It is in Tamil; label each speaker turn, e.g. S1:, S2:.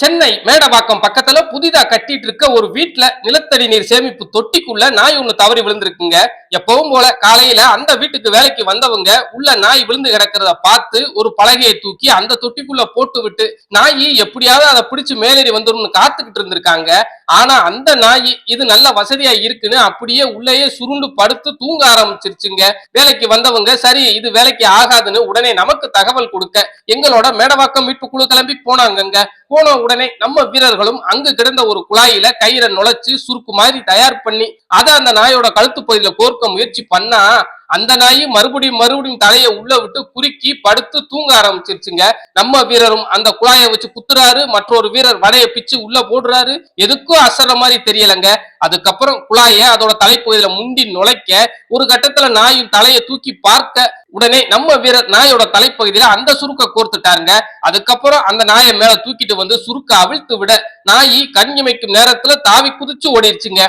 S1: சென்னை மேடவாக்கம் பக்கத்துல புதிதா கட்டிட்டு இருக்க ஒரு வீட்டுல நிலத்தடி நீர் சேமிப்பு தொட்டிக்குள்ள நாய் ஒண்ணு தவறி விழுந்திருக்குங்க. எப்பவும் போல காலையில அந்த வீட்டுக்கு வேலைக்கு வந்தவங்க உள்ள நாய் விழுந்து கிடக்கிறத பார்த்து ஒரு பலகையை தூக்கி அந்த தொட்டிக்குள்ள போட்டு விட்டு நாய் எப்படியாவது அதை பிடிச்சு மேலேறி வந்துரும்னு காத்துக்கிட்டு இருந்திருக்காங்க. ஆனா அந்த நாய் இது நல்ல வசதியா இருக்குன்னு அப்படியே உள்ளேயே சுருண்டு படுத்து தூங்க ஆரம்பிச்சிருச்சுங்க. வேலைக்கு வந்தவங்க சரி இது வேலைக்கு ஆகாதுன்னு உடனே நமக்கு தகவல் கொடுக்க எங்களோட மேடவாக்கம் மீட்பு குழு கிளம்பி போனாங்கங்க. போன உடனே நம்ம வீரர்களும் அங்கு கிடந்த ஒரு குழாயில கயிறை நுழைச்சு சுருக்கு மாதிரி தயார் பண்ணி அதை அந்த நாயோட கழுத்து பகுதியில கோர்க்க முயற்சி பண்ணா அந்த நாய் மறுபடியும் தலையை உள்ள விட்டு குறுக்கி படுத்து தூங்க ஆரம்பிச்சிருச்சுங்க. நம்ம வீரரும் அந்த குழாயை வச்சு குத்துறாரு, மற்றொரு வீரர் வலையை பிச்சு உள்ள போடுறாரு. எதுக்கும் அசற மாதிரி தெரியலங்க. அதுக்கப்புறம் குழாயை அதோட தலைப்பகுதியில முண்டி நுழைக்க ஒரு கட்டத்துல நாயும் தலையை தூக்கி பார்க்க உடனே நம்ம வீரர் நாயோட தலைப்பகுதியில அந்த சுருக்க கோர்த்துட்டாருங்க. அதுக்கப்புறம் அந்த நாயை மேல தூக்கிட்டு வந்து சுருக்க அவிழ்த்து விட நாயி கண் இமைக்கும் நேரத்துல தாவி குதிச்சு ஓடிடுச்சுங்க.